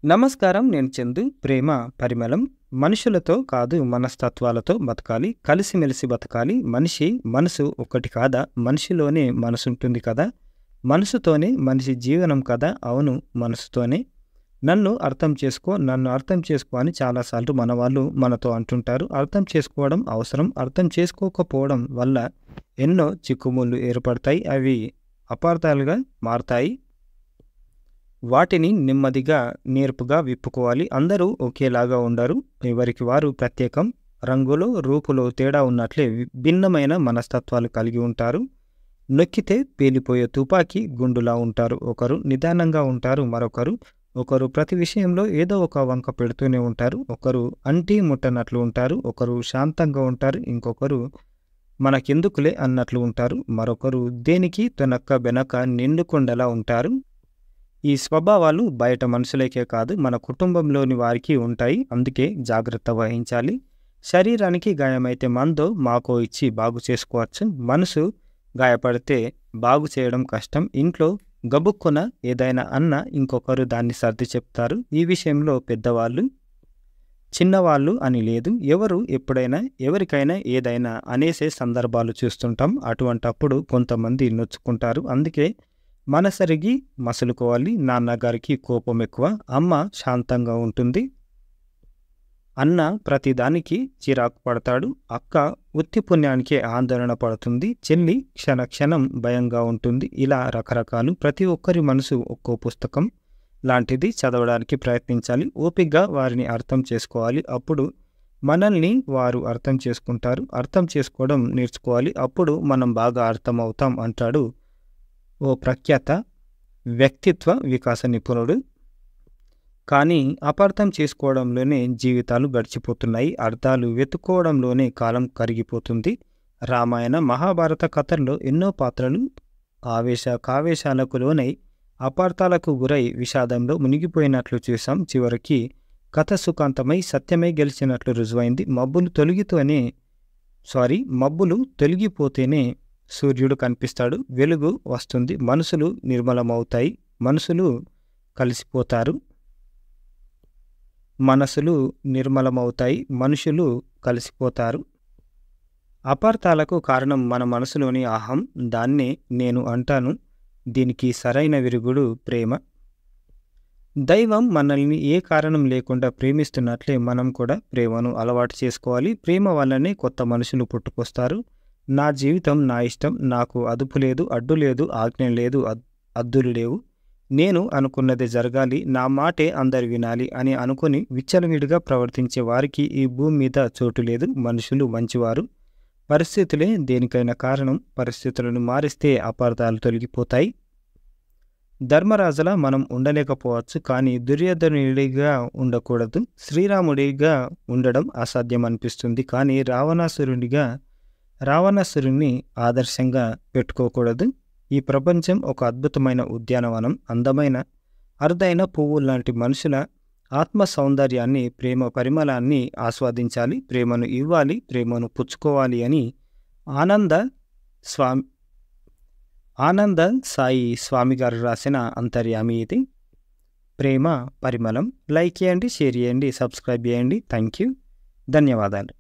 నమస్కారం. నేను చందు. ప్రేమ పరిమళం. మనుషులతో కాదు మనస్తత్వాలతో బతకాలి. కలిసిమెలిసి బతకాలి. మనిషి మనసు ఒక్కటి కాదా? మనిషిలోనే మనసుంటుంది కదా! మనసుతోనే మనిషి జీవనం కదా! అవును, మనసుతోనే. నన్ను అర్థం చేసుకో, నన్ను అర్థం చేసుకో అని చాలాసార్లు మనవాళ్ళు మనతో అంటుంటారు. అర్థం చేసుకోవడం అవసరం. అర్థం చేసుకోకపోవడం వల్ల ఎన్నో చిక్కుముళ్ళు ఏర్పడతాయి. అవి అపార్థాలుగా మారతాయి. వాటిని నెమ్మదిగా, నేర్పుగా విప్పుకోవాలి. అందరూ ఒకేలాగా ఉండరు. ఎవరికి వారు ప్రత్యేకం. రంగులో, రూపులో తేడా ఉన్నట్లే భిన్నమైన మనస్తత్వాలు కలిగి ఉంటారు. నొక్కితే పేలిపోయే తుపాకీ గుండులా ఉంటారు. ఒకరు నిదానంగా ఉంటారు. ఒకరు ప్రతి విషయంలో ఏదో ఒక వంక పెడుతూనే ఉంటారు. ఒకరు అంటీ ముట్టనట్లు ఉంటారు. ఒకరు శాంతంగా ఉంటారు. ఇంకొకరు మనకెందుకులే అన్నట్లు ఉంటారు. మరొకరు దేనికి తొనక్క బెనక నిండుకొండలా ఉంటారు. ఈ స్వభావాలు బయట మనుషులకే కాదు, మన కుటుంబంలోని వారికి ఉంటాయి. అందుకే జాగ్రత్త వహించాలి. శరీరానికి గాయమైతే మందో మాకో ఇచ్చి బాగు చేసుకోవచ్చు. మనసు గాయపడితే బాగు చేయడం కష్టం. ఇంట్లో గబుక్కున ఏదైనా అన్నా ఇంకొకరు దాన్ని సర్ది చెప్తారు. ఈ విషయంలో పెద్దవాళ్ళు చిన్నవాళ్ళు అని లేదు. ఎవరు ఎప్పుడైనా ఎవరికైనా ఏదైనా అనేసే సందర్భాలు చూస్తుంటాం. అటువంటప్పుడు కొంతమంది నొచ్చుకుంటారు. అందుకే మనసరిగి మసులుకోవాలి. నాన్నగారికి కోపం ఎక్కువ, అమ్మ శాంతంగా ఉంటుంది. అన్న ప్రతిదానికి చిరాకు పడతాడు. అక్క ఉత్తి పుణ్యానికే ఆందోళన పడుతుంది. చెల్లి క్షణక్షణం భయంగా ఉంటుంది. ఇలా రకరకాలు. ప్రతి ఒక్కరి మనసు ఒక్కో పుస్తకం లాంటిది. చదవడానికి ప్రయత్నించాలి. ఓపికగా వారిని అర్థం చేసుకోవాలి. అప్పుడు మనల్ని వారు అర్థం చేసుకుంటారు. అర్థం చేసుకోవడం నేర్చుకోవాలి. అప్పుడు మనం బాగా అర్థమవుతాం అంటాడు ఓ ప్రఖ్యాత వ్యక్తిత్వ వికాస నిపుణుడు. కానీ అపార్థం చేసుకోవడంలోనే జీవితాలు గడిచిపోతున్నాయి. అర్థాలు వెతుక్కోవడంలోనే కాలం కరిగిపోతుంది. రామాయణ, మహాభారత కథల్లో ఎన్నో పాత్రలు కావేశాలకు లోనై అపార్థాలకు గురై విషాదంలో మునిగిపోయినట్లు చూసాం. చివరికి కథ సుఖాంతమై సత్యమై గెలిచినట్లు రుజువైంది. మబ్బులు తొలగిపోతేనే సూర్యుడు కనిపిస్తాడు. వెలుగు వస్తుంది. మనసులు నిర్మలమవుతాయి. మనుషులు కలిసిపోతారు. అపార్థాలకు కారణం మన మనసులోని అహం. దాన్నే నేను అంటాను. దీనికి సరైన విరుగుడు ప్రేమ. దైవం మనల్ని ఏ కారణం లేకుండా ప్రేమిస్తున్నట్లే మనం కూడా ప్రేమను అలవాటు చేసుకోవాలి. ప్రేమ వల్లనే కొత్త మనుషులు పుట్టుకొస్తారు. నా జీవితం నా ఇష్టం. నాకు అదుపు లేదు, అడ్డు లేదు, ఆజ్ఞ లేదు, అద్దులు లేవు. నేను అనుకున్నదే జరగాలి. నా మాటే అందరు వినాలి అని అనుకుని విచ్చలవిడిగా ప్రవర్తించే వారికి ఈ భూమి మీద చోటు లేదు. మనుషులు మంచివారు. పరిస్థితులే దేనికైనా కారణం. పరిస్థితులను మారిస్తే అపార్థాలు తొలగిపోతాయి. ధర్మరాజులా మనం ఉండలేకపోవచ్చు, కానీ దుర్యోధనుడిగా ఉండకూడదు. శ్రీరాముడిగా ఉండడం అసాధ్యం అనిపిస్తుంది, కానీ రావణాసురుణ్ణి ఆదర్శంగా పెట్టుకోకూడదు. ఈ ప్రపంచం ఒక అద్భుతమైన ఉద్యానవనం. అందమైన అరుదైన పువ్వుల్లాంటి మనుషుల ఆత్మ సౌందర్యాన్ని, ప్రేమ పరిమళాన్ని ఆస్వాదించాలి. ప్రేమను ఇవ్వాలి, ప్రేమను పుచ్చుకోవాలి అని ఆనంద సాయి స్వామిగారు రాసిన అంతర్యామి ఇది. ప్రేమ పరిమళం. లైక్ చేయండి, షేర్ చేయండి, సబ్స్క్రైబ్ చేయండి. Thank you. ధన్యవాదాలు.